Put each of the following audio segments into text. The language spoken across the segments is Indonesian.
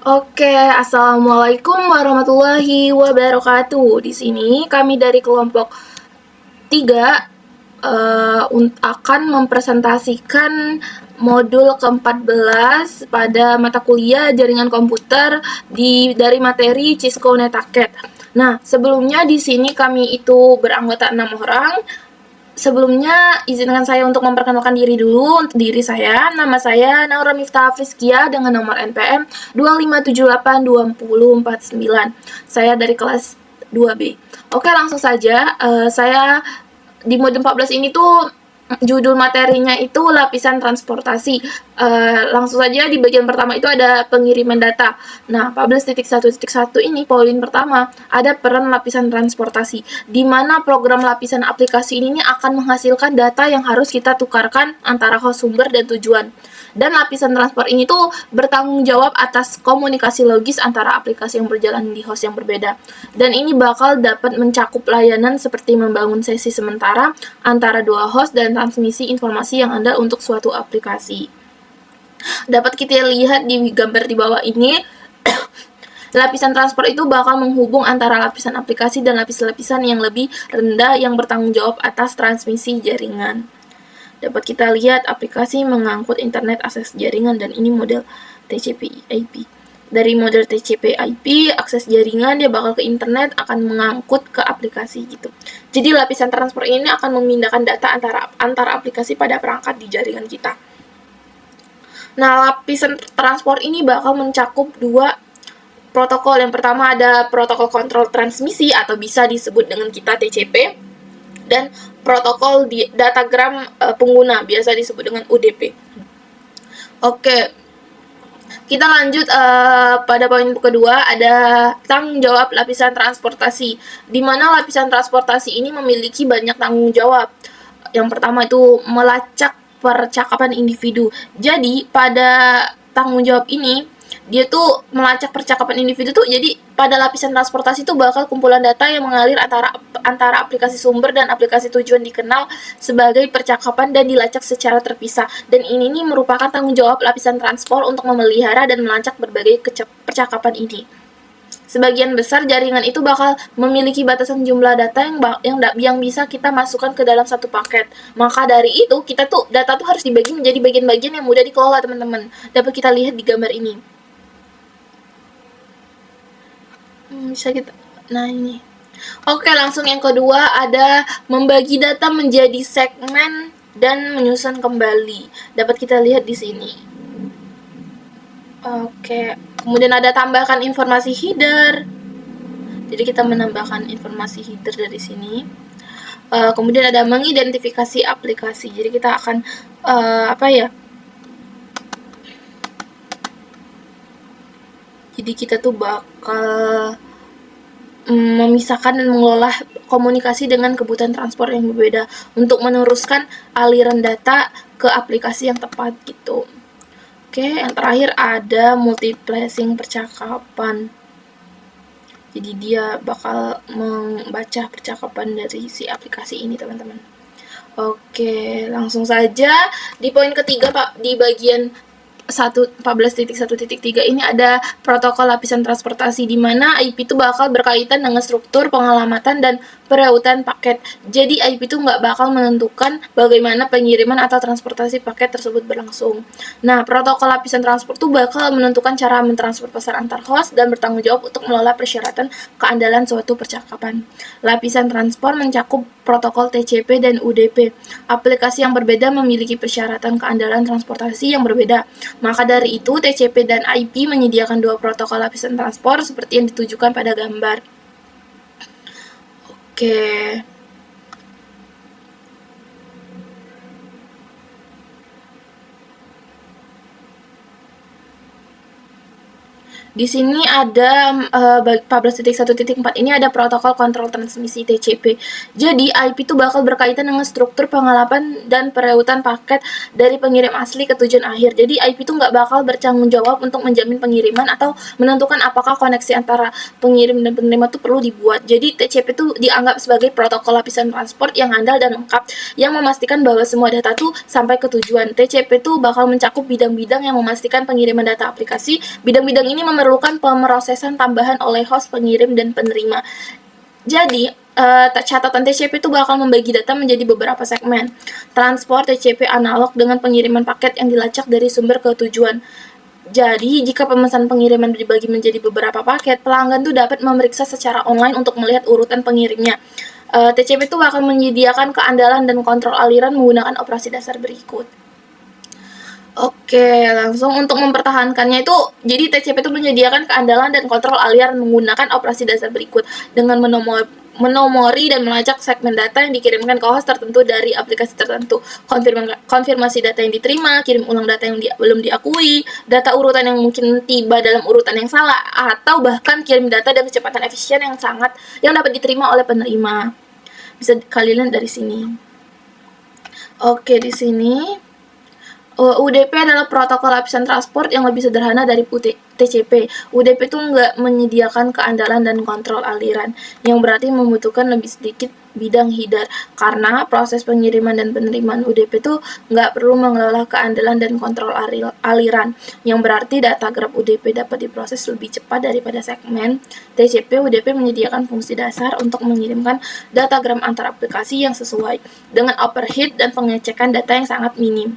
Oke, assalamualaikum warahmatullahi wabarakatuh. Di sini kami dari kelompok 3 akan mempresentasikan modul ke-14 pada mata kuliah jaringan komputer dari materi Cisco NetAcad. Nah, sebelumnya di sini kami itu beranggota 6 orang. Sebelumnya, izinkan saya untuk memperkenalkan diri dulu. Untuk diri saya, nama saya Naura Miftah Frizkia dengan nomor NPM 25782049. Saya dari kelas 2B. Oke, langsung saja. Saya di modul 14 ini tuh judul materinya itu lapisan transportasi. Langsung saja di bagian pertama itu ada pengiriman data. Nah, 14.1.1 ini poin pertama ada peran lapisan transportasi, di mana program lapisan aplikasi ini akan menghasilkan data yang harus kita tukarkan antara host sumber dan tujuan. Dan lapisan transport ini tuh bertanggung jawab atas komunikasi logis antara aplikasi yang berjalan di host yang berbeda. Dan ini bakal dapat mencakup layanan seperti membangun sesi sementara antara dua host dan transmisi informasi yang ada untuk suatu aplikasi. Dapat kita lihat di gambar di bawah ini, lapisan transport itu bakal menghubung antara lapisan aplikasi dan lapis-lapisan yang lebih rendah yang bertanggung jawab atas transmisi jaringan. Dapat kita lihat aplikasi mengangkut internet akses jaringan, dan ini model TCP/IP. Dari model TCP/IP, akses jaringan dia bakal ke internet, akan mengangkut ke aplikasi gitu. Jadi lapisan transport ini akan memindahkan data antara aplikasi pada perangkat di jaringan kita. Nah, lapisan transport ini bakal mencakup dua protokol. Yang pertama ada protokol kontrol transmisi atau bisa disebut dengan kita TCP, dan protokol datagram pengguna biasa disebut dengan UDP. Oke, kita lanjut pada poin kedua, ada tanggung jawab lapisan transportasi, di mana lapisan transportasi ini memiliki banyak tanggung jawab. Yang pertama itu melacak percakapan individu. Jadi pada tanggung jawab ini dia tuh melacak percakapan individu tuh, jadi pada lapisan transportasi itu bakal kumpulan data yang mengalir antara aplikasi sumber dan aplikasi tujuan dikenal sebagai percakapan dan dilacak secara terpisah. Dan ini nih merupakan tanggung jawab lapisan transport untuk memelihara dan melacak berbagai percakapan ini. Sebagian besar jaringan itu bakal memiliki batasan jumlah data yang bisa kita masukkan ke dalam satu paket. Maka dari itu, data tuh harus dibagi menjadi bagian-bagian yang mudah dikelola, teman-teman. Dapat kita lihat di gambar ini. Nah ini. Oke, langsung yang kedua ada membagi data menjadi segmen dan menyusun kembali. Dapat kita lihat di sini. Oke, kemudian ada tambahkan informasi header. Jadi kita menambahkan informasi header dari sini. Kemudian ada mengidentifikasi aplikasi. Jadi kita akan Jadi kita tuh bakal memisahkan dan mengelola komunikasi dengan kebutuhan transport yang berbeda untuk meneruskan aliran data ke aplikasi yang tepat gitu. Oke, yang terakhir ada multiplexing percakapan. Jadi dia bakal membaca percakapan dari si aplikasi ini, teman-teman. Oke, langsung saja di poin ketiga, Pak, di bagian 14.1.3 ini ada protokol lapisan transportasi, di mana IP itu bakal berkaitan dengan struktur pengalamatan dan perautan paket. Jadi IP itu nggak bakal menentukan bagaimana pengiriman atau transportasi paket tersebut berlangsung. Nah, protokol lapisan transport itu bakal menentukan cara mentransfer pesan antar host dan bertanggung jawab untuk mengelola persyaratan keandalan suatu percakapan. Lapisan transport mencakup protokol TCP dan UDP. Aplikasi yang berbeda memiliki persyaratan keandalan transportasi yang berbeda. Maka dari itu, TCP dan IP menyediakan dua protokol lapisan transport seperti yang ditujukan pada gambar. Oke. Di sini ada 14.1.4 ini ada protokol kontrol transmisi TCP. Jadi IP itu bakal berkaitan dengan struktur pengalaman dan perautan paket dari pengirim asli ke tujuan akhir. Jadi IP itu nggak bakal bertanggung jawab untuk menjamin pengiriman atau menentukan apakah koneksi antara pengirim dan penerima itu perlu dibuat. Jadi TCP itu dianggap sebagai protokol lapisan transport yang handal dan lengkap yang memastikan bahwa semua data itu sampai ke tujuan. TCP itu bakal mencakup bidang-bidang yang memastikan pengiriman data aplikasi. Bidang-bidang ini diperlukan pemrosesan tambahan oleh host, pengirim, dan penerima. Jadi, catatan TCP itu bakal membagi data menjadi beberapa segmen. Transport TCP analog dengan pengiriman paket yang dilacak dari sumber ke tujuan. Jadi, jika pemesan pengiriman dibagi menjadi beberapa paket, pelanggan tuh dapat memeriksa secara online untuk melihat urutan pengirimnya. TCP itu akan menyediakan keandalan dan kontrol aliran menggunakan operasi dasar berikut. Oke, langsung untuk mempertahankannya itu, jadi TCP itu menyediakan keandalan dan kontrol aliran menggunakan operasi dasar berikut dengan menomori dan melacak segmen data yang dikirimkan ke host tertentu dari aplikasi tertentu, konfirmasi data yang diterima, kirim ulang data yang belum diakui, data urutan yang mungkin tiba dalam urutan yang salah, atau bahkan kirim data dengan kecepatan efisien yang dapat diterima oleh penerima. Bisa kalian lihat dari sini. Oke, di sini UDP adalah protokol lapisan transport yang lebih sederhana dari TCP. UDP itu nggak menyediakan keandalan dan kontrol aliran, yang berarti membutuhkan lebih sedikit bidang header, karena proses pengiriman dan penerimaan UDP itu nggak perlu mengelola keandalan dan kontrol aliran, yang berarti data grab UDP dapat diproses lebih cepat daripada segmen TCP. UDP menyediakan fungsi dasar untuk mengirimkan data gram antar aplikasi yang sesuai, dengan overhead dan pengecekan data yang sangat minim.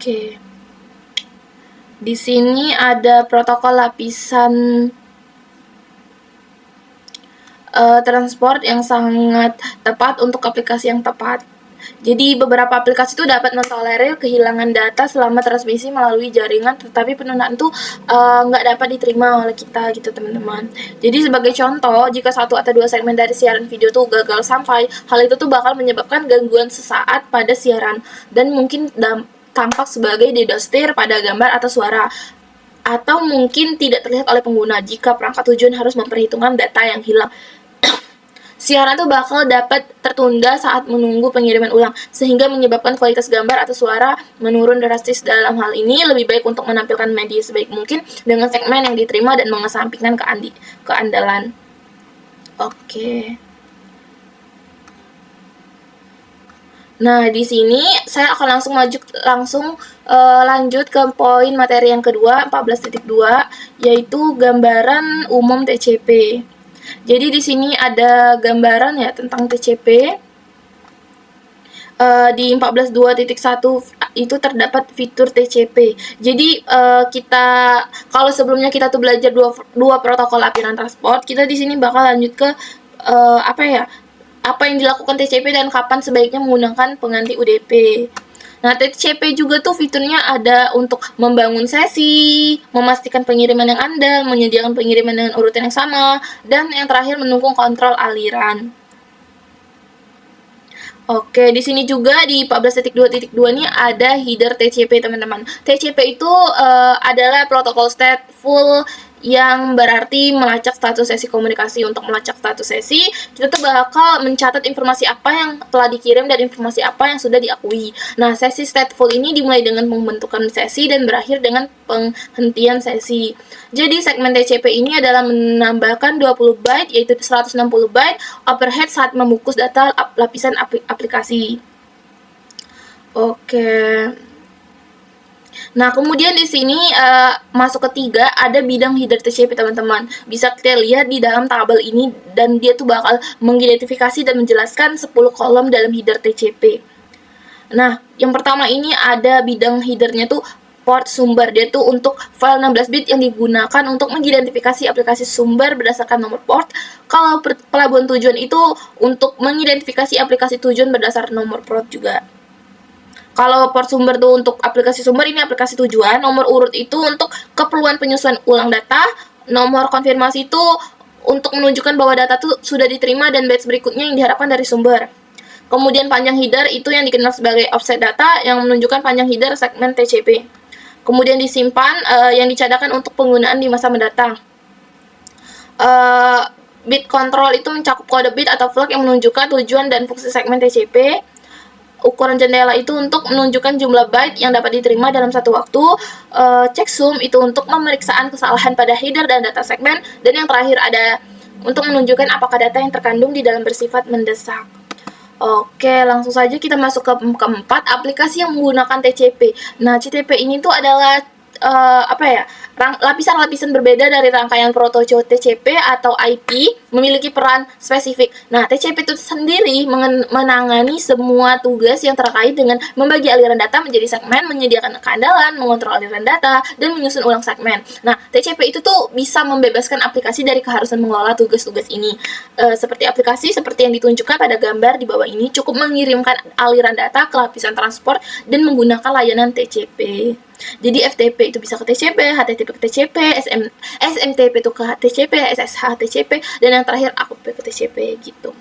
Oke. Di sini ada protokol lapisan transport yang sangat tepat untuk aplikasi yang tepat. Jadi beberapa aplikasi itu dapat mentolerir kehilangan data selama transmisi melalui jaringan, tetapi penundaan itu nggak dapat diterima oleh kita gitu teman-teman. Jadi sebagai contoh, jika satu atau dua segmen dari siaran video tuh gagal sampai, hal itu tuh bakal menyebabkan gangguan sesaat pada siaran dan mungkin tampak sebagai dedostir pada gambar atau suara, atau mungkin tidak terlihat oleh pengguna jika perangkat tujuan harus memperhitungkan data yang hilang. Siaran tuh bakal dapat tertunda saat menunggu pengiriman ulang, sehingga menyebabkan kualitas gambar atau suara menurun drastis. Dalam hal ini, lebih baik untuk menampilkan media sebaik mungkin dengan segmen yang diterima dan mengesampingkan keandalan. Oke. Nah, di sini saya akan lanjut ke poin materi yang kedua, 14.2, yaitu gambaran umum TCP. Jadi di sini ada gambaran ya tentang TCP. Di 14.2.1 itu terdapat fitur TCP. Jadi kalau sebelumnya kita tuh belajar dua protokol lapisan transport, kita di sini bakal lanjut ke apa yang dilakukan TCP dan kapan sebaiknya menggunakan pengganti UDP. Nah, TCP juga tuh fiturnya ada untuk membangun sesi, memastikan pengiriman yang andal, menyediakan pengiriman dengan urutan yang sama, dan yang terakhir mendukung kontrol aliran. Oke, di sini juga di 14.2.2 ini ada header TCP, teman-teman. TCP itu adalah protokol stateful yang berarti melacak status sesi komunikasi. Untuk melacak status sesi, kita tuh bakal mencatat informasi apa yang telah dikirim dan informasi apa yang sudah diakui. Nah, sesi stateful ini dimulai dengan pembentukan sesi dan berakhir dengan penghentian sesi. Jadi, segmen TCP ini adalah menambahkan 20 byte, yaitu 160 byte overhead saat membungkus data lapisan aplikasi. Oke. Nah, kemudian di sini masuk ketiga ada bidang header TCP, teman-teman. Bisa kita lihat di dalam tabel ini, dan dia tuh bakal mengidentifikasi dan menjelaskan 10 kolom dalam header TCP. Nah, yang pertama ini ada bidang headernya tuh port sumber. Dia tuh untuk file 16 bit yang digunakan untuk mengidentifikasi aplikasi sumber berdasarkan nomor port. Kalau pelabuhan tujuan itu untuk mengidentifikasi aplikasi tujuan berdasar nomor port juga. Kalau port sumber tuh untuk aplikasi sumber, ini aplikasi tujuan. Nomor urut itu untuk keperluan penyesuaian ulang data. Nomor konfirmasi itu untuk menunjukkan bahwa data itu sudah diterima dan batch berikutnya yang diharapkan dari sumber. Kemudian panjang header itu yang dikenal sebagai offset data yang menunjukkan panjang header segmen TCP. Kemudian disimpan yang dicadangkan untuk penggunaan di masa mendatang. Bit control itu mencakup kode bit atau flag yang menunjukkan tujuan dan fungsi segmen TCP. Ukuran jendela itu untuk menunjukkan jumlah byte yang dapat diterima dalam satu waktu. Checksum itu untuk pemeriksaan kesalahan pada header dan data segmen. Dan yang terakhir ada untuk menunjukkan apakah data yang terkandung di dalam bersifat mendesak. Oke, langsung saja kita masuk ke keempat, aplikasi yang menggunakan TCP. Nah, TCP ini tuh adalah apa ya, lapisan-lapisan berbeda dari rangkaian proto TCP atau IP memiliki peran spesifik. Nah, TCP itu sendiri menangani semua tugas yang terkait dengan membagi aliran data menjadi segmen, menyediakan keandalan, mengontrol aliran data, dan menyusun ulang segmen. Nah, TCP itu tuh bisa membebaskan aplikasi dari keharusan mengelola tugas-tugas ini. Seperti aplikasi seperti yang ditunjukkan pada gambar di bawah ini cukup mengirimkan aliran data ke lapisan transport dan menggunakan layanan TCP. Jadi FTP itu bisa ke TCP, HTTP ke TCP, SMTP itu ke TCP, SSH TCP, dan yang terakhir AKP ke TCP gitu.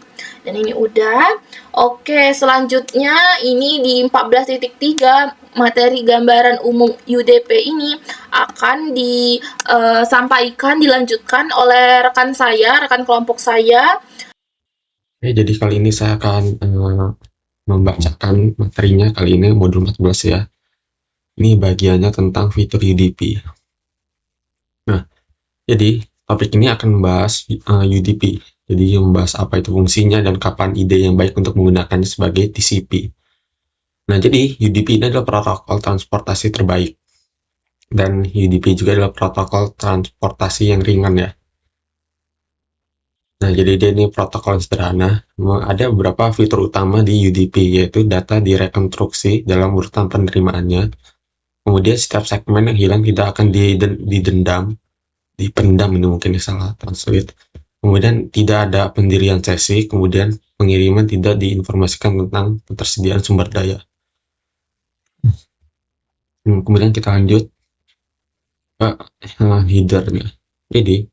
Dan ini udah. Oke, selanjutnya ini di 14.3 materi gambaran umum UDP ini akan disampaikan, dilanjutkan oleh rekan saya, rekan kelompok saya. Oke, jadi kali ini saya akan membacakan materinya kali ini modul 14 ya. Ini bagiannya tentang fitur UDP. Nah, jadi topik ini akan membahas UDP. Jadi membahas apa itu fungsinya dan kapan ide yang baik untuk menggunakannya sebagai TCP. Nah, jadi UDP ini adalah protokol transportasi terbaik. Dan UDP juga adalah protokol transportasi yang ringan ya. Nah, jadi dia ini protokol sederhana. Ada beberapa fitur utama di UDP, yaitu data direkonstruksi dalam urutan penerimaannya. Kemudian setiap segmen yang hilang tidak akan dipendam ini mungkin salah translate. Kemudian tidak ada pendirian sesi, kemudian pengiriman tidak diinformasikan tentang ketersediaan sumber daya. Kemudian kita lanjut ke headernya. Jadi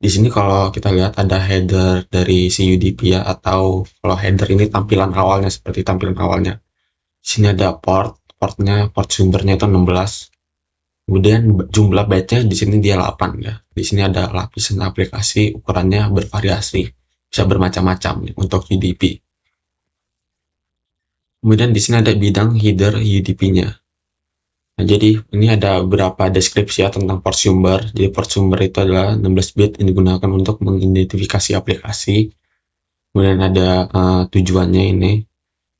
di sini kalau kita lihat ada header dari si UDP ya, atau kalau header ini tampilan awalnya seperti tampilan awalnya. Di sini ada portnya, port sumbernya itu 16. Kemudian jumlah byte-nya di sini dia 8 ya. Di sini ada lapisan aplikasi, ukurannya bervariasi, bisa bermacam-macam ya, untuk UDP. Kemudian di sini ada bidang header UDP-nya. Nah, jadi ini ada beberapa deskripsi ya tentang port sumber. Jadi port sumber itu adalah 16 bit yang digunakan untuk mengidentifikasi aplikasi. Kemudian ada tujuannya ini.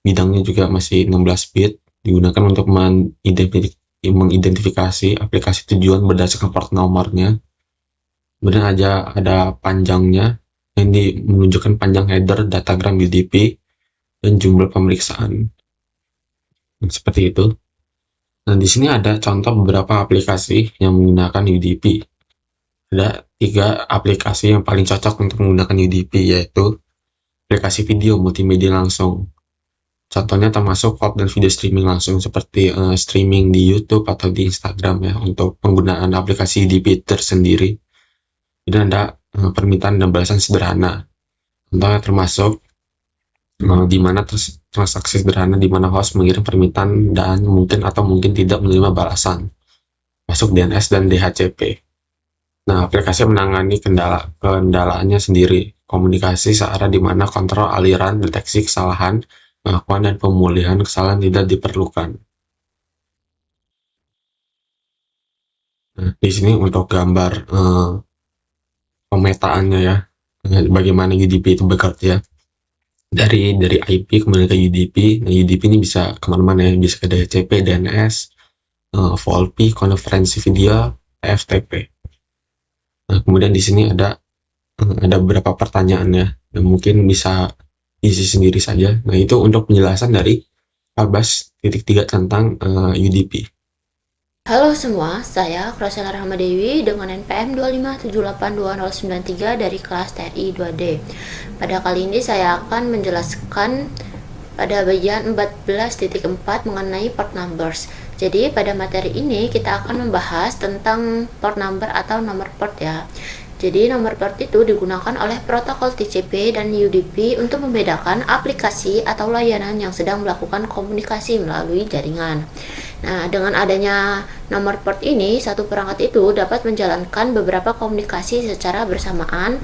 Bidangnya juga masih 16 bit, digunakan untuk mengidentifikasi aplikasi tujuan berdasarkan port nomornya. Kemudian ada panjangnya yang menunjukkan panjang header datagram UDP dan jumlah pemeriksaan. Seperti itu. Nah, di sini ada contoh beberapa aplikasi yang menggunakan UDP. Ada 3 aplikasi yang paling cocok untuk menggunakan UDP, yaitu aplikasi video multimedia langsung. Contohnya termasuk VOD dan video streaming langsung seperti streaming di YouTube atau di Instagram ya, untuk penggunaan aplikasi UDP tersendiri. Dan ada permintaan dan balasan sederhana. Contohnya termasuk di mana transaksi sederhana di mana host mengirim permintaan dan mungkin tidak menerima balasan, masuk DNS dan DHCP. Nah, aplikasi menangani kendalaannya sendiri, komunikasi searah di mana kontrol aliran, deteksi kesalahan, pengakuan dan pemulihan kesalahan tidak diperlukan. Nah, di sini untuk gambar pemetaannya ya, bagaimana UDP itu bekerja dari IP kemudian ke UDP. Nah, UDP ini bisa kemana-mana ya, bisa ke DHCP, DNS, VoLP, konferensi video, FTP. Nah, kemudian di sini ada beberapa pertanyaan ya, yang mungkin bisa isi sendiri saja. Nah, itu untuk penjelasan dari 14.3 tentang UDP. Halo semua, saya Krosela Rahmadewi dengan NPM 257822093 dari kelas TRI 2D. Pada kali ini saya akan menjelaskan pada bagian 14.4 mengenai port numbers. Jadi pada materi ini kita akan membahas tentang port number atau nomor port ya. Jadi nomor port itu digunakan oleh protokol TCP dan UDP untuk membedakan aplikasi atau layanan yang sedang melakukan komunikasi melalui jaringan. Nah, dengan adanya nomor port ini, satu perangkat itu dapat menjalankan beberapa komunikasi secara bersamaan,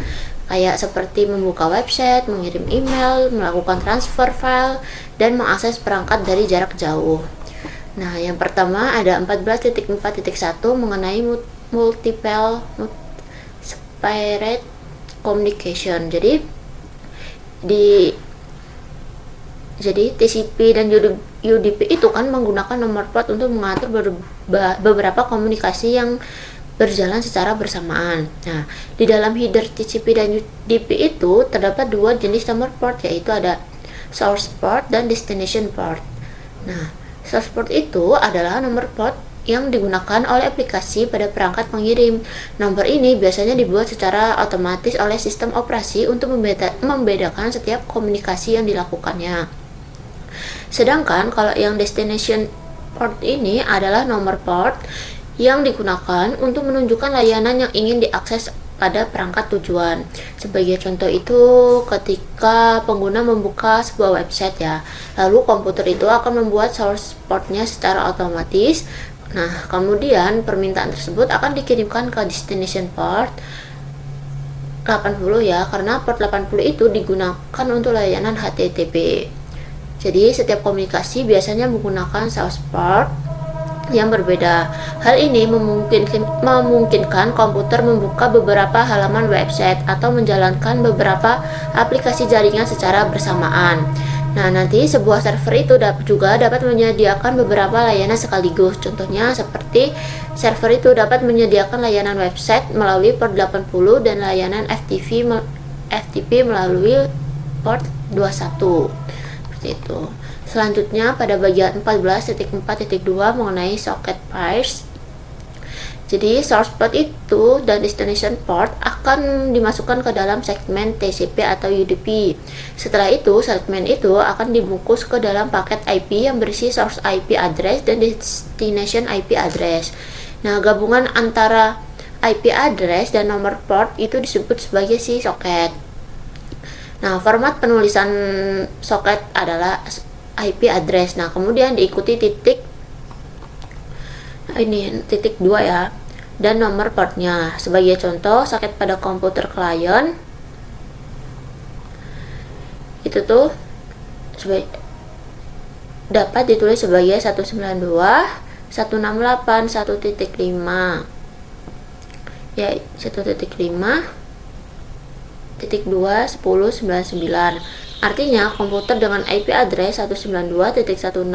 kayak seperti membuka website, mengirim email, melakukan transfer file, dan mengakses perangkat dari jarak jauh. Nah, yang pertama ada 14.4.1 mengenai multiple multi-rate communication. Jadi di Jadi TCP dan UDP itu kan menggunakan nomor port untuk mengatur beberapa komunikasi yang berjalan secara bersamaan. Nah, di dalam header TCP dan UDP itu terdapat dua jenis nomor port, yaitu ada source port dan destination port. Nah, source port itu adalah nomor port yang digunakan oleh aplikasi pada perangkat pengirim. Nomor ini biasanya dibuat secara otomatis oleh sistem operasi untuk membedakan setiap komunikasi yang dilakukannya. Sedangkan kalau yang destination port ini adalah nomor port yang digunakan untuk menunjukkan layanan yang ingin diakses pada perangkat tujuan. Sebagai contoh itu ketika pengguna membuka sebuah website ya, lalu komputer itu akan membuat source portnya secara otomatis. Nah, kemudian permintaan tersebut akan dikirimkan ke destination port 80 ya, karena port 80 itu digunakan untuk layanan HTTP. Jadi setiap komunikasi biasanya menggunakan source port yang berbeda. Hal ini memungkinkan komputer membuka beberapa halaman website atau menjalankan beberapa aplikasi jaringan secara bersamaan. Nah, nanti sebuah server itu juga dapat menyediakan beberapa layanan sekaligus. Contohnya seperti server itu dapat menyediakan layanan website melalui port 80 dan layanan FTP melalui port 21. Seperti itu. Selanjutnya pada bagian 14.4.2 mengenai socket pairs. Jadi source port itu dan destination port akan dimasukkan ke dalam segmen TCP atau UDP. Setelah itu, segmen itu akan dibungkus ke dalam paket IP yang berisi source IP address dan destination IP address. Nah, gabungan antara IP address dan nomor port itu disebut sebagai si soket. Nah, format penulisan soket adalah IP address. Nah, kemudian diikuti titik 2 ya, dan nomor portnya. Sebagai contoh, soket pada komputer klien itu tuh dapat ditulis sebagai 192.168.1.5 ya, 1.5.2.10.99. Artinya, komputer dengan IP address 192.168.1.5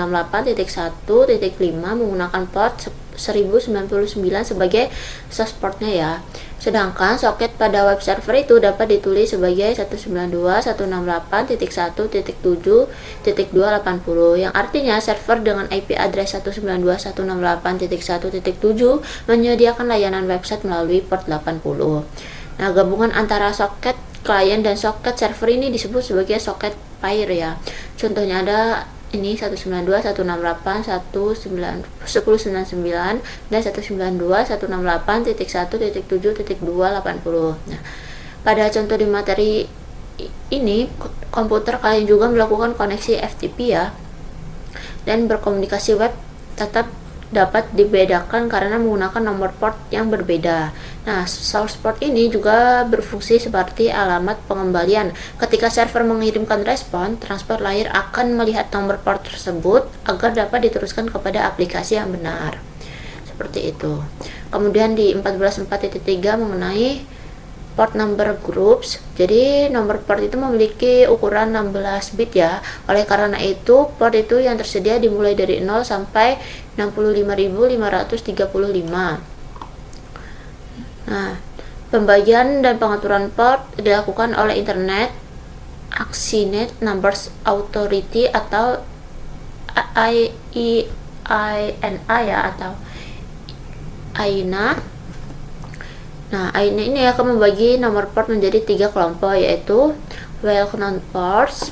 menggunakan port 1099 sebagai source portnya ya. Sedangkan soket pada web server itu dapat ditulis sebagai 192.168.7.2.80 yang artinya server dengan IP address 192.168.1.7 menyediakan layanan website melalui port 80. Nah, gabungan antara soket klien dan soket server ini disebut sebagai soket pair ya. Contohnya ada ini 192.168.10.99 dan 192.168.1.7.2.80. Nah, pada contoh di materi ini, komputer kalian juga melakukan koneksi FTP ya, dan berkomunikasi web tetap dapat dibedakan karena menggunakan nomor port yang berbeda. Nah, source port ini juga berfungsi seperti alamat pengembalian. Ketika server mengirimkan respon, transport layer akan melihat nomor port tersebut agar dapat diteruskan kepada aplikasi yang benar. Seperti itu. Kemudian di 14.4.3 mengenai port number groups. Jadi nomor port itu memiliki ukuran 16 bit ya. Oleh karena itu, port itu yang tersedia dimulai dari 0 sampai 65.535. Nah, pembagian dan pengaturan port dilakukan oleh Internet Axi-Net Numbers Authority atau IANA ya, atau AINA. Nah, AINA ini akan membagi nomor port menjadi 3 kelompok, yaitu well-known ports,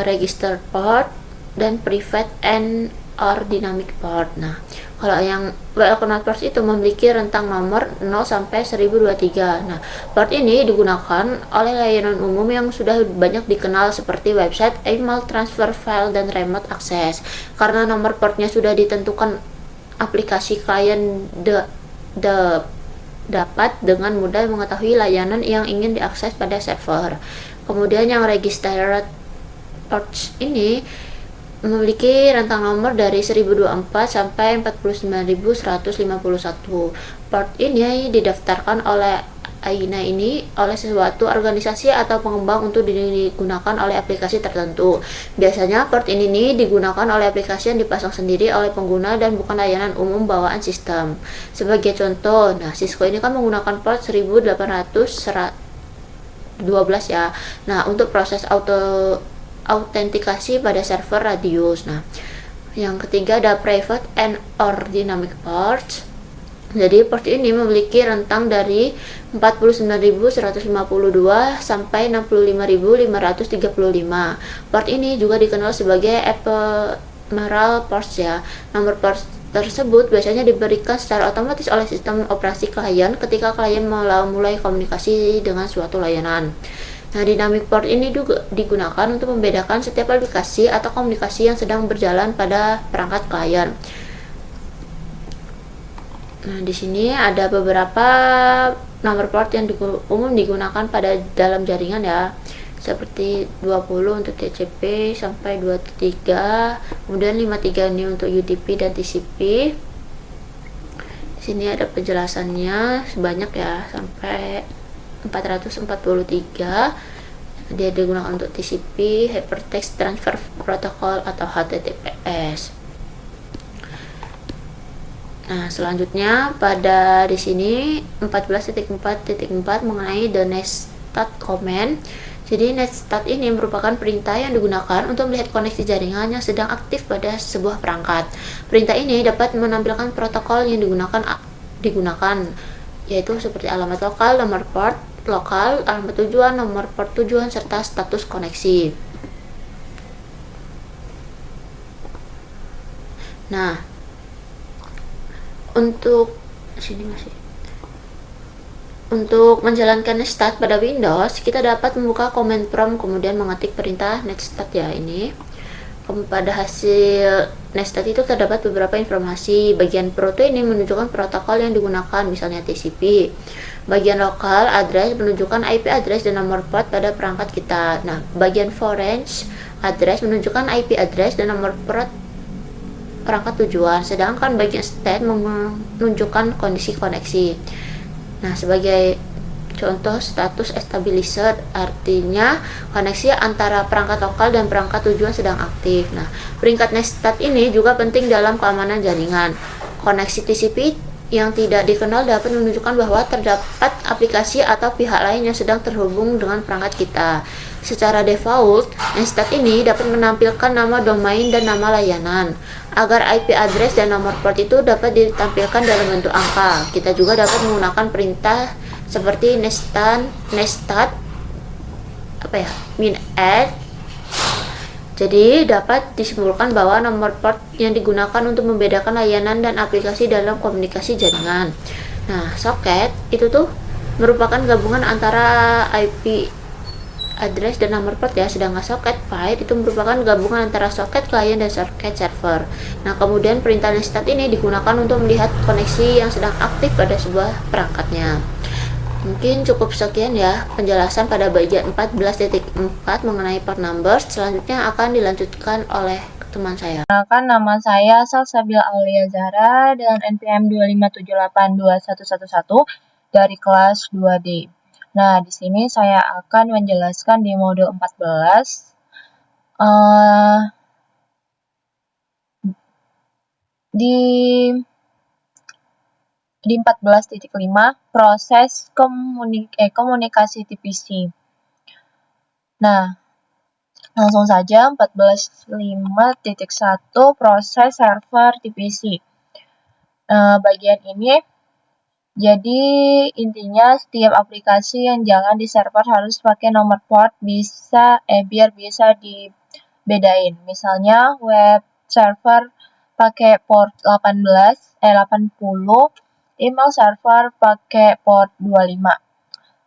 registered port, dan private and or dynamic port. Nah, kalau yang well-known ports itu memiliki rentang nomor 0 sampai 1023. Nah, port ini digunakan oleh layanan umum yang sudah banyak dikenal seperti website, email, transfer file, dan remote access. Karena nomor portnya sudah ditentukan, aplikasi klien dapat dengan mudah mengetahui layanan yang ingin diakses pada server. Kemudian yang registered ports ini memiliki rentang nomor dari 1024 sampai 49151. Port ini didaftarkan oleh AINA ini oleh sesuatu organisasi atau pengembang untuk digunakan oleh aplikasi tertentu. Biasanya port ini digunakan oleh aplikasi yang dipasang sendiri oleh pengguna dan bukan layanan umum bawaan sistem. Sebagai contoh, nah Cisco ini kan menggunakan port 1812 ya. Nah, untuk proses autentikasi pada server Radius. Nah, yang ketiga ada private and or dynamic ports. Jadi port ini memiliki rentang dari 49.152 sampai 65.535. Port ini juga dikenal sebagai ephemeral ports ya. Nomor port tersebut biasanya diberikan secara otomatis oleh sistem operasi klien ketika klien mulai komunikasi dengan suatu layanan. Nah, dynamic port ini juga digunakan untuk membedakan setiap aplikasi atau komunikasi yang sedang berjalan pada perangkat klien. Nah, di sini ada beberapa nomor port yang umum digunakan pada dalam jaringan ya. Seperti 20 untuk TCP sampai 23, kemudian 53 ini untuk UDP dan TCP. Di sini ada penjelasannya sebanyak ya, sampai 443. Dia digunakan untuk TCP, Hypertext Transfer Protocol atau HTTPS. Nah, selanjutnya pada di sini 14.4.4 mengenai the netstat command. Jadi netstat ini merupakan perintah yang digunakan untuk melihat koneksi jaringan yang sedang aktif pada sebuah perangkat. Perintah ini dapat menampilkan protokol yang digunakan yaitu seperti alamat lokal, nomor port lokal, alamat tujuan, nomor port tujuan serta status koneksi. Nah, untuk menjalankan netstat pada Windows, kita dapat membuka command prompt kemudian mengetik perintah netstat ya ini. Pada hasil netstat itu terdapat beberapa informasi. Bagian proto ini menunjukkan protokol yang digunakan, misalnya TCP. Bagian lokal address menunjukkan IP address dan nomor port pada perangkat kita. Nah, bagian foreign address menunjukkan IP address dan nomor port perangkat tujuan, sedangkan bagian state menunjukkan kondisi koneksi. Nah, sebagai contoh, status stabilizer artinya koneksi antara perangkat lokal dan perangkat tujuan sedang aktif. Nah, peringkat netstat ini juga penting dalam keamanan jaringan. Koneksi TCP yang tidak dikenal dapat menunjukkan bahwa terdapat aplikasi atau pihak lain yang sedang terhubung dengan perangkat kita. Secara default, netstat ini dapat menampilkan nama domain dan nama layanan. Agar IP address dan nomor port itu dapat ditampilkan dalam bentuk angka, kita juga dapat menggunakan perintah seperti netstat min-add. Jadi dapat disimpulkan bahwa nomor port yang digunakan untuk membedakan layanan dan aplikasi dalam komunikasi jaringan. Nah, soket itu tuh merupakan gabungan antara IP address dan nomor port ya, sedangkan soket pipe itu merupakan gabungan antara soket klien dan soket server. Nah, kemudian perintah netstat ini digunakan untuk melihat koneksi yang sedang aktif pada sebuah perangkatnya. Mungkin cukup sekian ya penjelasan pada bagian 14.4 mengenai port numbers. Selanjutnya akan dilanjutkan oleh teman saya. Perkenalkan, nama saya Salsabila Aulia Zahra dengan NPM 257821111 dari kelas 2D. Nah, di sini saya akan menjelaskan di modul 14 di 14.5 proses komunikasi TPC. Nah, langsung saja 14.5.1 proses server TPC. Bagian ini jadi intinya setiap aplikasi yang jalan di server harus pakai nomor port biar bisa dibedain. Misalnya web server pakai port 80, email server pakai port 25.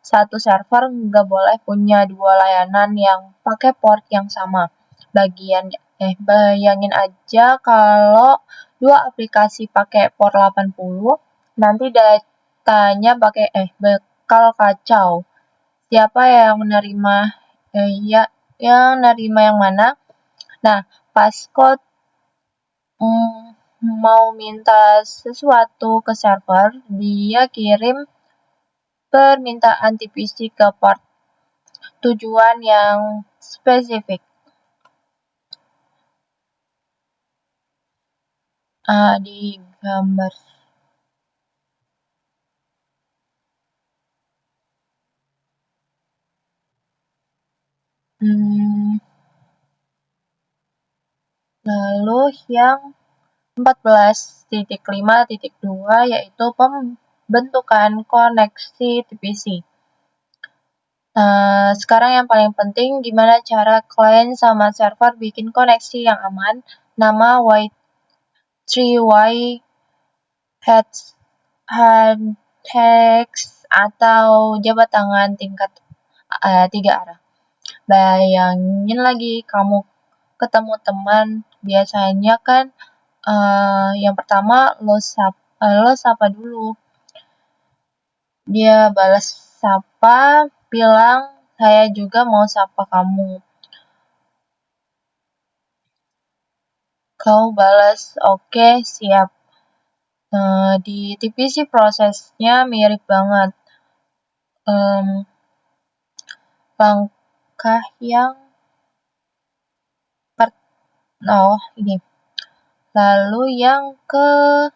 Satu server nggak boleh punya dua layanan yang pakai port yang sama. Bayangin aja kalau dua aplikasi pakai port 80, nanti datanya bakal kacau. Siapa yang menerima yang mana? Nah, passcode mau minta sesuatu ke server, dia kirim permintaan TPC ke port tujuan yang spesifik. Di gambar. Lalu yang 14.5.2 yaitu pembentukan koneksi TPC. Sekarang yang paling penting gimana cara klien sama server bikin koneksi yang aman. Nama Y3Y hex atau jabat tangan tingkat 3 arah. Bayangin lagi kamu ketemu teman, biasanya kan yang pertama lo sapa dulu. Dia balas sapa, bilang saya juga mau sapa kamu. Kau balas oke, siap. Di TPC prosesnya mirip banget. Langkah yang ini. Lalu yang ke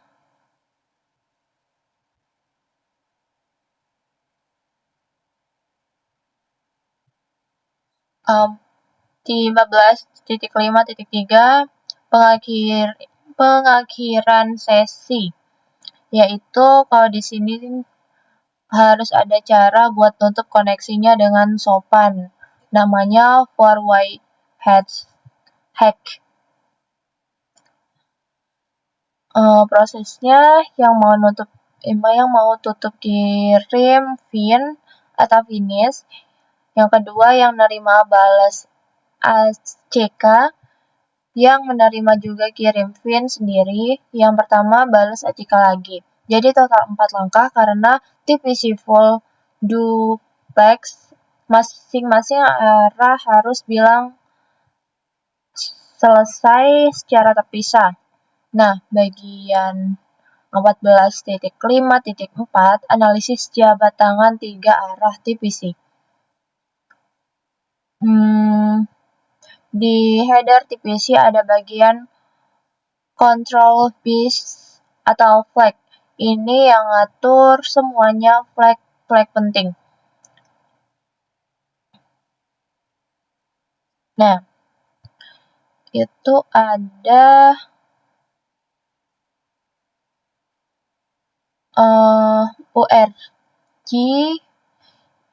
15.5.3 pengakhiran sesi, yaitu kalau di sini harus ada cara buat tutup koneksinya dengan sopan. Namanya 4Y hack. Prosesnya yang mau tutup kirim fin atau finish. Yang kedua yang nerima balas ACK, yang menerima juga kirim fin sendiri. Yang pertama balas ACK lagi. Jadi total 4 langkah karena TPC full duplex, masing-masing arah harus bilang selesai secara terpisah. Nah, bagian 14.5.4 analisis jabat tangan 3 arah TPC. Di header TPC ada bagian control bus atau flag. Ini yang ngatur semuanya flag penting. Nah, itu ada URG,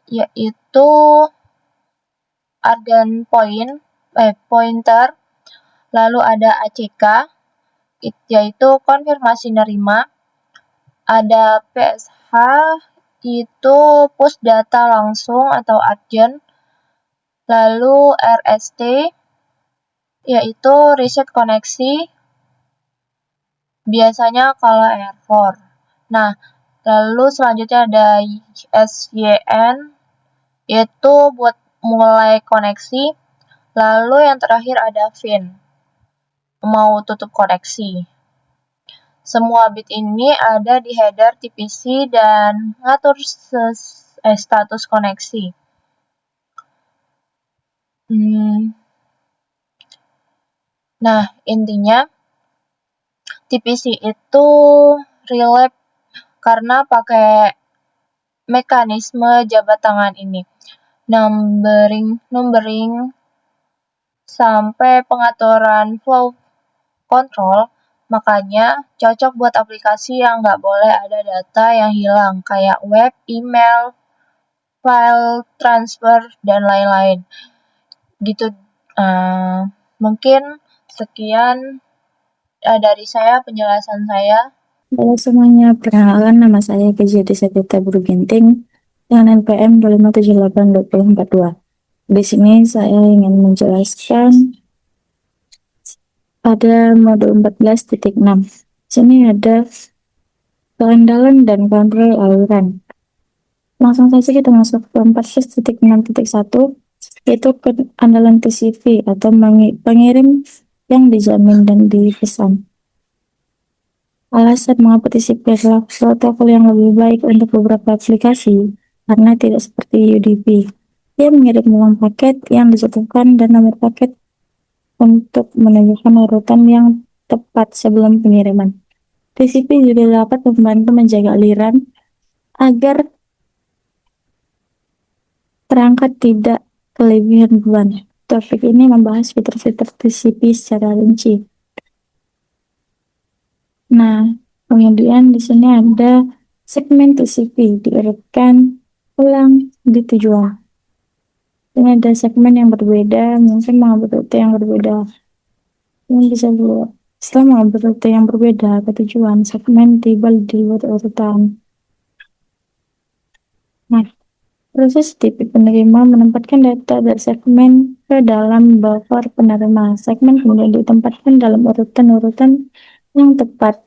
yaitu argan pointer, lalu ada ACK, yaitu konfirmasi nerima, ada PSH, itu push data langsung atau urgent, lalu RST, yaitu reset koneksi, biasanya kalau error. Nah, lalu selanjutnya ada SYN, yaitu buat mulai koneksi. Lalu yang terakhir ada fin, mau tutup koneksi. Semua bit ini ada di header TPC dan ngatur status koneksi. Nah, intinya TPC itu relay karena pakai mekanisme jabat tangan ini. Numbering sampai pengaturan flow control, makanya cocok buat aplikasi yang nggak boleh ada data yang hilang, kayak web, email, file transfer, dan lain-lain. Gitu. Mungkin sekian dari saya penjelasan saya. Halo semuanya, perkenalkan nama saya Kejati Sapita Buruginting dengan NPM 25782042. Di sini saya ingin menjelaskan pada mode 14.6. Sini ada keandalan dan kontrol aliran. Langsung saja kita masuk ke 14.6.1, yaitu keandalan TCP atau pengirim yang dijamin dan dipesan. Alasan mengapa TCP adalah protokol yang lebih baik untuk beberapa aplikasi karena tidak seperti UDP. Dia mengirim ulang paket yang dijatuhkan dan nomor paket untuk menunjukkan urutan yang tepat sebelum pengiriman. TCP juga dapat membantu menjaga aliran agar perangkat tidak kelebihan beban. Topik ini membahas fitur-fitur TCP secara rinci. Nah, kemudian di sini ada segmen TCP diurutkan ulang di tujuan. Ini ada segmen yang berbeda, mungkin mengambil rute yang berbeda. Ini bisa dulu. Setelah mengambil rute yang berbeda ke tujuan, segmen tiba di luar urutan. Nah, proses TCP penerima menempatkan data dari segmen ke dalam buffer penerima. Segmen kemudian ditempatkan dalam urutan-urutan yang tepat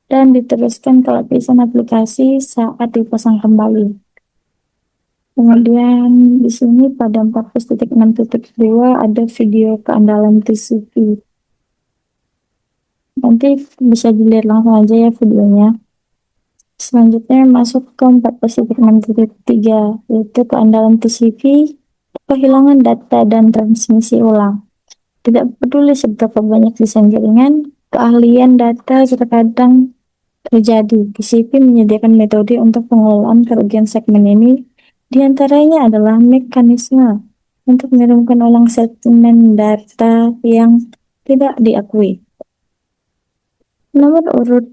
dan diteruskan ke lapisan aplikasi saat dipasang kembali. Kemudian di sini pada 14.6.2 ada video keandalan TCP. Nanti bisa dilihat langsung aja ya videonya. Selanjutnya masuk ke 14.6.3 yaitu keandalan TCP, kehilangan data dan transmisi ulang. Tidak peduli seberapa banyak desain jaringan, keahlian data terkadang terjadi. TCP menyediakan metode untuk pengelolaan kerugian segmen ini. Di antaranya adalah mekanisme untuk mengirimkan ulang segmen data yang tidak diakui. Nomor urut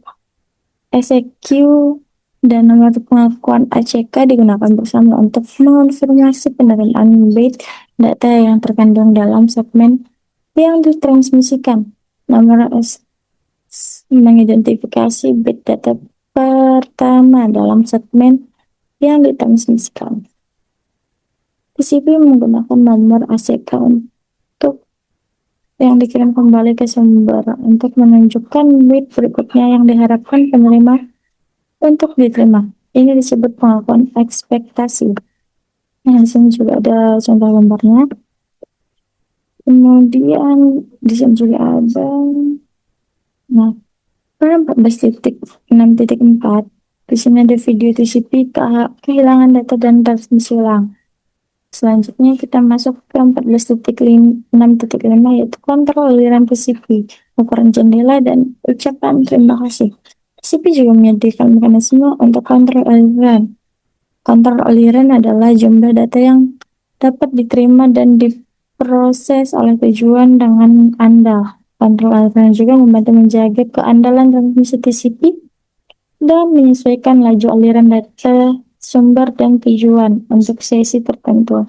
SEQ dan nomor pengakuan ACK digunakan bersama untuk mengonfirmasi penerimaan bit data yang terkandung dalam segmen yang ditransmisikan. Nomor mengidentifikasi bit data pertama dalam segmen yang ditransmisikan. TCP menggunakan nomor ACK untuk yang dikirim kembali ke sumber untuk menunjukkan bit berikutnya yang diharapkan penerima untuk diterima. Ini disebut pengakuan ekspektasi. Nah, di sini juga ada contoh gambarnya. Kemudian di sini juga ada. Nah, pada 14.6.4 di sini ada video TCP kehilangan data dan transmisi ulang. Selanjutnya kita masuk ke 14.6.5 yaitu kontrol aliran TCP, ukuran jendela dan ucapan terima kasih. TCP juga menyediakan mekanisme untuk kontrol aliran. Kontrol aliran adalah jumlah data yang dapat diterima dan diproses oleh tujuan dengan andal. Kontrol aliran juga membantu menjaga keandalan transmisi TCP dan menyesuaikan laju aliran data sumber dan tujuan untuk sesi tertentu.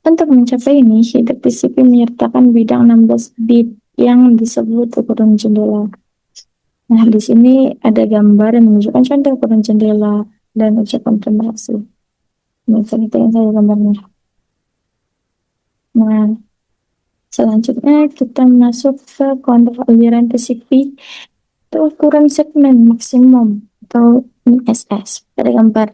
Untuk mencapai ini, header TCP menyertakan bidang 16 bit yang disebut ukuran jendela. Nah, di sini ada gambar yang menunjukkan contoh ukuran jendela dan ucapan terima kasih. Ini yang saya gambarnya. Nah, selanjutnya kita masuk ke kontrol aliran TCP. Itu ukuran segmen maksimum atau MSS. Pada gambar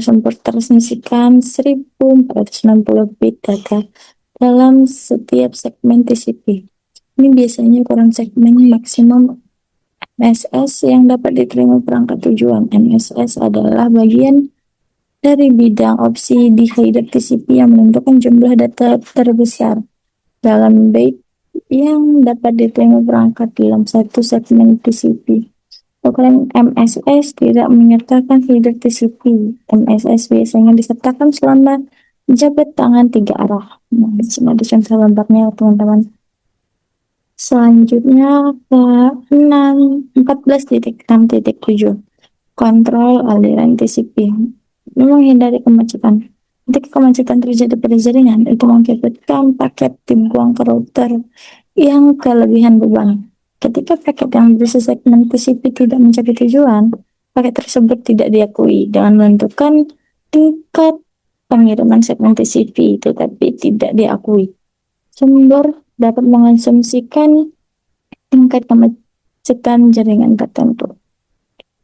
sumber transmisikan 1460 bit data dalam setiap segmen TCP. Ini biasanya ukuran segmen maksimum MSS yang dapat diterima perangkat tujuan. MSS adalah bagian dari bidang opsi di header TCP yang menentukan jumlah data terbesar dalam bit yang dapat diterima perangkat dalam satu segmen TCP. Ukuran MSS tidak menyertakan header TCP. MSS biasanya disertakan selama jabat tangan 3 arah. Nah, di sini ada contoh gambarnya teman-teman. Selanjutnya ke 14.6.7 kontrol aliran TCP. Menghindari kemacetan. Ketika kemacetan terjadi pada jaringan, itu mengakibatkan paket dibuang ke router yang kelebihan beban. Ketika paket yang berisi segmen TCP tidak mencapai tujuan, paket tersebut tidak diakui dengan menentukan tingkat pengiriman segmen TCP tetapi tidak diakui. Sumber dapat mengasumsikan tingkat kemacetan jaringan tertentu.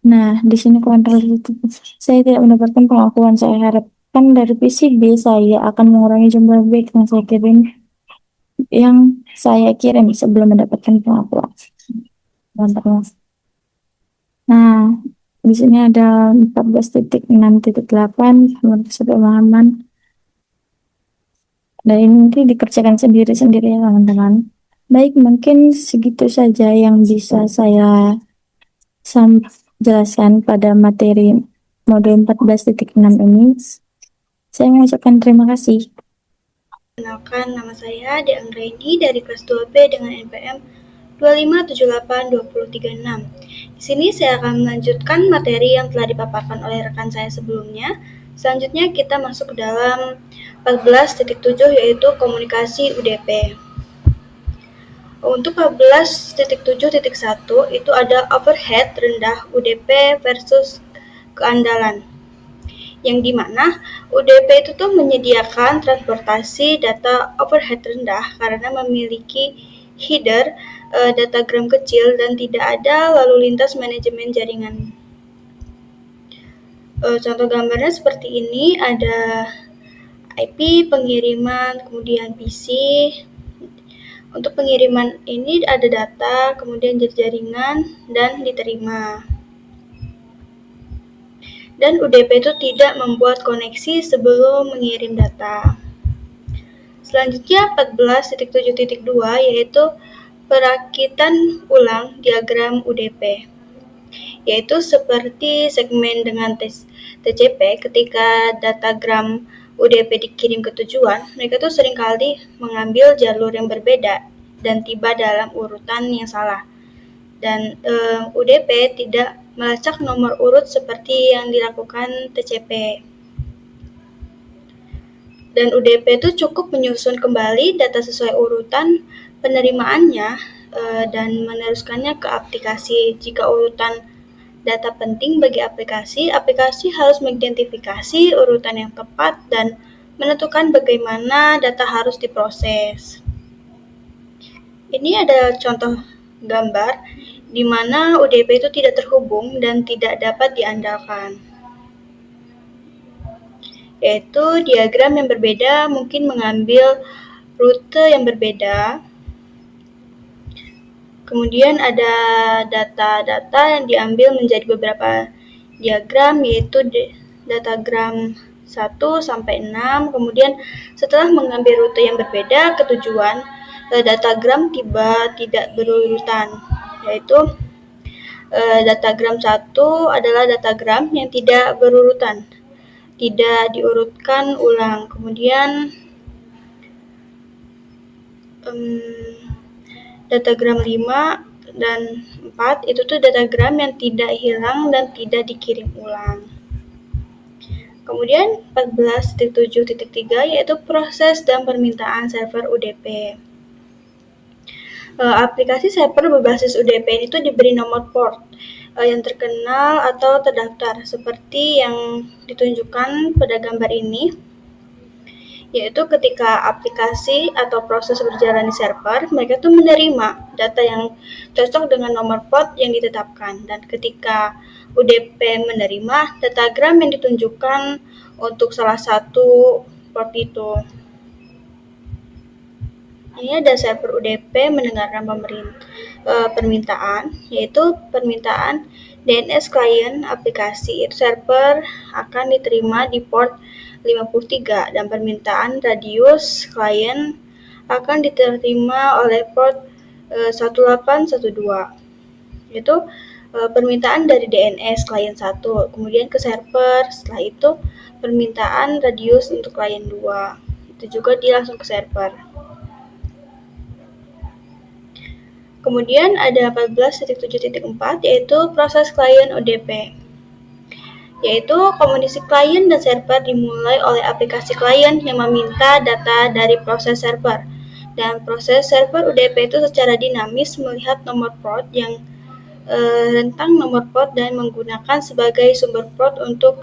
Nah, di sini kontrol itu saya tidak mendapatkan pengakuan. Saya harapkan dari PCB saya akan mengurangi jumlah bit yang saya kirim sebelum mendapatkan pengakuan. Nah, Di sini ada 14.6.8 pemahaman. Dan ini nanti dikerjakan sendiri-sendiri ya teman-teman. Baik, mungkin segitu saja yang bisa saya jelaskan pada materi modul 14.6 ini. Saya mengucapkan terima kasih. Kenalkan, nama saya De Anggraini dari kelas 2B dengan NPM 2578236. Di sini saya akan melanjutkan materi yang telah dipaparkan oleh rekan saya sebelumnya. Selanjutnya kita masuk ke dalam 14.7 yaitu komunikasi UDP. Untuk 14.7.1 itu ada overhead rendah UDP versus keandalan. Yang dimana UDP itu tuh menyediakan transportasi data overhead rendah karena memiliki header datagram kecil dan tidak ada lalu lintas manajemen jaringan. Contoh gambarnya seperti ini, ada IP pengiriman, kemudian PC. Untuk pengiriman ini ada data, kemudian jaringan, dan diterima. Dan UDP itu tidak membuat koneksi sebelum mengirim data. Selanjutnya 14.7.2 yaitu perakitan ulang diagram UDP, yaitu seperti segmen dengan TCP. Ketika datagram UDP dikirim ke tujuan, mereka tuh seringkali mengambil jalur yang berbeda dan tiba dalam urutan yang salah. Dan UDP tidak melacak nomor urut seperti yang dilakukan TCP. Dan UDP itu cukup menyusun kembali data sesuai urutan penerimaannya dan meneruskannya ke aplikasi. Jika urutan data penting bagi aplikasi harus mengidentifikasi urutan yang tepat dan menentukan bagaimana data harus diproses. Ini ada contoh gambar di mana UDP itu tidak terhubung dan tidak dapat diandalkan. Yaitu diagram yang berbeda mungkin mengambil rute yang berbeda. Kemudian ada data-data yang diambil menjadi beberapa diagram, yaitu datagram 1 sampai 6. Kemudian setelah mengambil rute yang berbeda ke tujuan, datagram tiba tidak berurutan, yaitu datagram 1 adalah datagram yang tidak berurutan, tidak diurutkan ulang. Kemudian datagram 5 dan 4 itu tuh datagram yang tidak hilang dan tidak dikirim ulang. Kemudian 14.7.3 yaitu proses dan permintaan server UDP. Aplikasi server berbasis UDP itu diberi nomor port yang terkenal atau terdaftar seperti yang ditunjukkan pada gambar ini, yaitu ketika aplikasi atau proses berjalan di server, mereka tuh menerima data yang cocok dengan nomor port yang ditetapkan. Dan ketika UDP menerima datagram yang ditunjukkan untuk salah satu port itu. Ini ada server UDP mendengarkan permintaan, yaitu permintaan DNS klien aplikasi. Itu server akan diterima di port 53 dan permintaan radius klien akan diterima oleh port 1812. Itu permintaan dari DNS klien 1, kemudian ke server. Setelah itu permintaan radius untuk klien 2. Itu juga dia langsung ke server. Kemudian ada 14.7.4 yaitu proses klien UDP. Yaitu komunikasi klien dan server dimulai oleh aplikasi klien yang meminta data dari proses server. Dan proses server UDP itu secara dinamis melihat nomor port yang rentang nomor port dan menggunakan sebagai sumber port untuk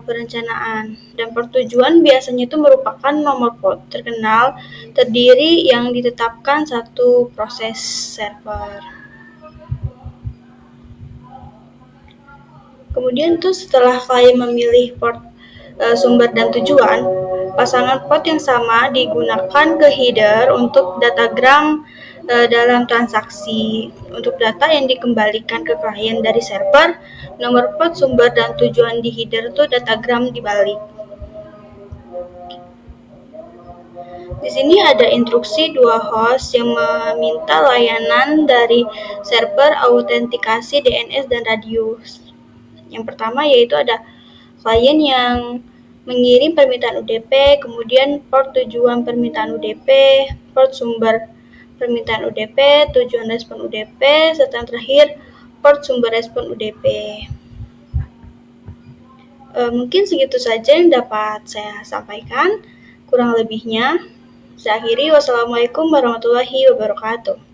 perencanaan. Dan port tujuan biasanya itu merupakan nomor port terkenal terdiri yang ditetapkan satu proses server. Kemudian tuh setelah klien memilih port sumber dan tujuan, pasangan port yang sama digunakan ke header untuk datagram dalam transaksi. Untuk data yang dikembalikan ke klien dari server, nomor port sumber dan tujuan di header itu datagram dibalik. Di sini ada instruksi dua host yang meminta layanan dari server autentikasi DNS dan radius. Yang pertama yaitu ada klien yang mengirim permintaan UDP, kemudian port tujuan permintaan UDP, port sumber permintaan UDP, tujuan respon UDP, serta yang terakhir port sumber respon UDP. Mungkin segitu saja yang dapat saya sampaikan. Kurang lebihnya, saya akhiri. Wassalamualaikum warahmatullahi wabarakatuh.